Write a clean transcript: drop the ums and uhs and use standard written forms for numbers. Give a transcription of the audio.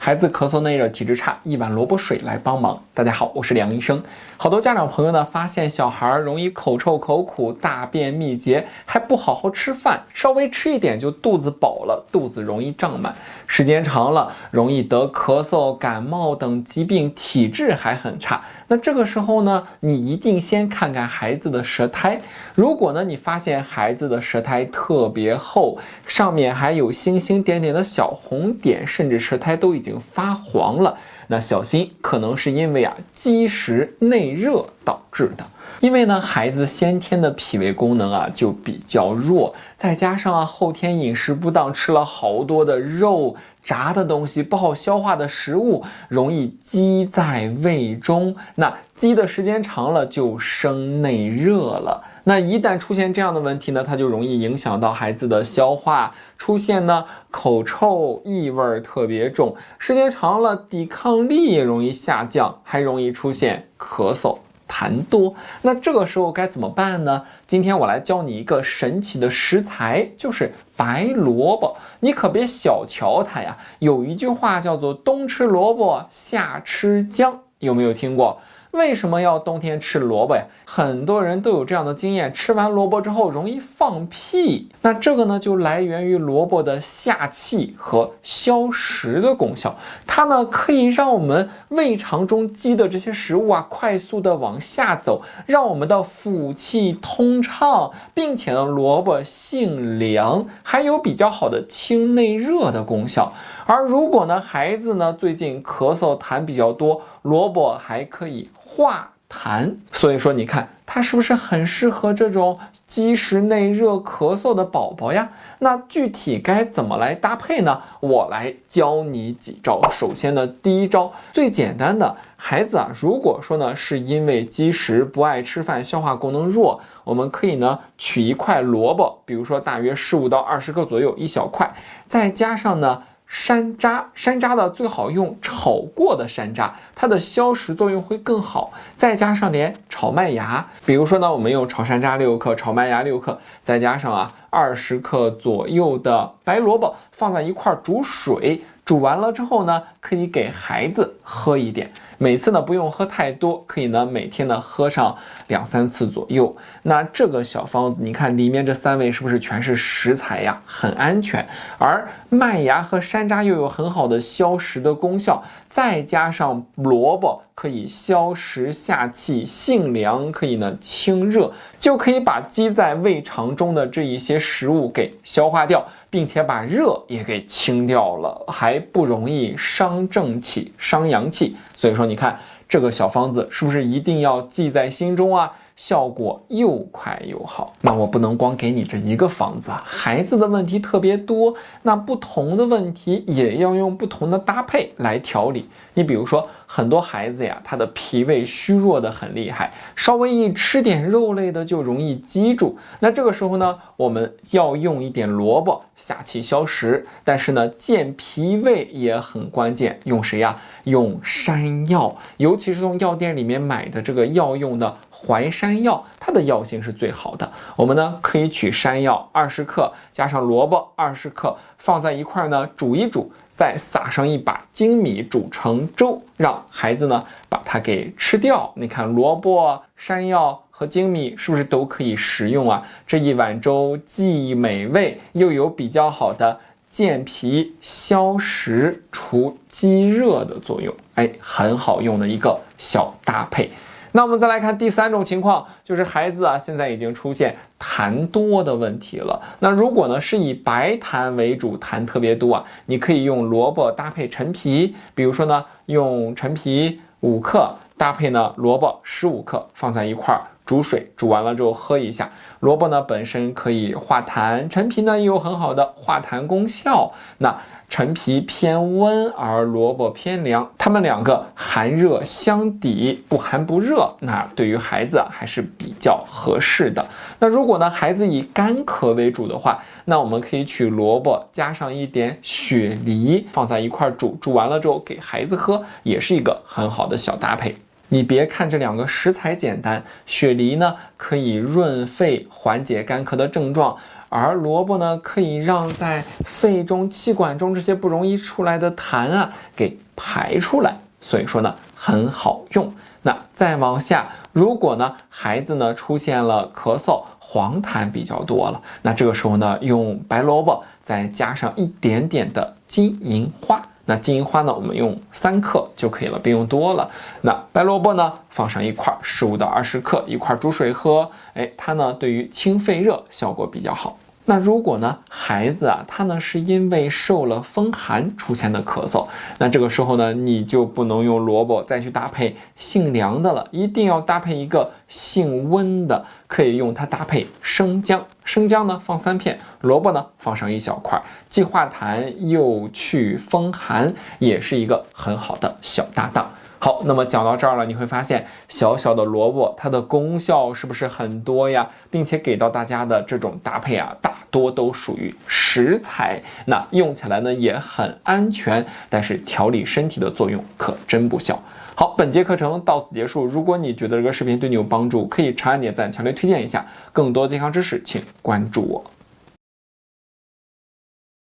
孩子咳嗽内热体质差，1碗萝卜水来帮忙。大家好，我是梁医生。好多家长朋友呢，发现小孩容易口臭口苦，大便秘结，还不好好吃饭，稍微吃一点就肚子饱了，肚子容易胀满，时间长了容易得咳嗽、感冒等疾病，体质还很差。那这个时候呢，你一定先看看孩子的舌苔。如果呢，你发现孩子的舌苔特别厚，上面还有星星点点的小红点，甚至舌苔都已经发黄了，那小心可能是因为积食内热导致的。因为呢，孩子先天的脾胃功能就比较弱，再加上后天饮食不当，吃了好多的肉、炸的东西，不好消化的食物，容易积在胃中。那积的时间长了，就生内热了。那一旦出现这样的问题呢，它就容易影响到孩子的消化，出现呢口臭、异味特别重，时间长了抵抗力也容易下降，还容易出现咳嗽、痰多。那这个时候该怎么办呢？今天我来教你一个神奇的食材，就是白萝卜。你可别小瞧它呀，有一句话叫做冬吃萝卜夏吃姜，有没有听过？为什么要冬天吃萝卜呀？很多人都有这样的经验，吃完萝卜之后容易放屁。那这个呢，就来源于萝卜的下气和消食的功效。它呢，可以让我们胃肠中积的这些食物快速的往下走，让我们的腑气通畅，并且呢，萝卜性凉，还有比较好的清内热的功效。而如果呢，孩子呢最近咳嗽痰比较多，萝卜还可以化痰，所以说你看它是不是很适合这种积食内热咳嗽的宝宝呀？那具体该怎么来搭配呢？我来教你几招。首先呢，第一招最简单的，孩子如果说呢是因为积食不爱吃饭，消化功能弱，我们可以呢取一块萝卜，比如说大约15到20克左右，一小块，再加上呢山楂，山楂的最好用炒过的山楂，它的消食作用会更好。再加上点炒麦芽，比如说呢，我们用炒山楂6克，炒麦芽6克，再加上20克左右的白萝卜，放在一块煮水，煮完了之后呢，可以给孩子喝一点。每次呢不用喝太多，可以呢每天呢喝上2、3次左右。那这个小方子，你看里面这3味是不是全是食材呀？很安全。而麦芽和山楂又有很好的消食的功效，再加上萝卜可以消食下气，性凉，可以呢清热，就可以把积在胃肠中的这一些食物给消化掉，并且把热也给清掉了，还不容易伤正气、伤阳气。所以说你看这个小方子是不是一定要记在心中效果又快又好。那我不能光给你这一个方子孩子的问题特别多，那不同的问题也要用不同的搭配来调理。你比如说很多孩子他的脾胃虚弱的很厉害，稍微一吃点肉类的就容易积住。那这个时候呢，我们要用一点萝卜下气消食，但是呢健脾胃也很关键。用谁呀？用山药，尤其是从药店里面买的这个药用的淮山药，它的药性是最好的。我们呢可以取山药20克，加上萝卜20克，放在一块呢煮一煮，再撒上一把粳米煮成粥，让孩子呢把它给吃掉。你看萝卜、山药和粳米是不是都可以食用这一碗粥既美味，又有比较好的健脾消食除积热的作用，很好用的一个小搭配。那我们再来看第3种情况，就是孩子现在已经出现痰多的问题了。那如果呢是以白痰为主，痰特别多你可以用萝卜搭配陈皮，比如说呢用陈皮5克搭配呢萝卜15克，放在一块煮水，煮完了之后喝一下。萝卜呢本身可以化痰，陈皮呢也有很好的化痰功效。那陈皮偏温，而萝卜偏凉，它们2个寒热相抵，不寒不热，那对于孩子还是比较合适的。那如果呢孩子以干咳为主的话，那我们可以取萝卜加上一点雪梨，放在一块煮，煮完了之后给孩子喝，也是一个很好的小搭配。你别看这2个食材简单，雪梨呢可以润肺，缓解干咳的症状，而萝卜呢可以让在肺中、气管中这些不容易出来的痰啊给排出来，所以说呢很好用。那再往下，如果呢孩子呢出现了咳嗽、黄痰比较多了，那这个时候呢用白萝卜再加上一点点的金银花。那金银花呢，我们用3克就可以了，别用多了。那白萝卜呢，放上一块15到20克，一块煮水喝，它呢对于清肺热效果比较好。那如果呢孩子啊，他呢是因为受了风寒出现的咳嗽，那这个时候呢你就不能用萝卜再去搭配性凉的了，一定要搭配一个性温的，可以用它搭配生姜。生姜呢放3片，萝卜呢放上1小块，既化痰又去风寒，也是一个很好的小搭档。好，那么讲到这儿了，你会发现小小的萝卜它的功效是不是很多呀？并且给到大家的这种搭配啊，大多都属于食材，那用起来呢也很安全，但是调理身体的作用可真不小。好，本节课程到此结束。如果你觉得这个视频对你有帮助，可以长按点赞，强烈推荐一下。更多健康知识，请关注我。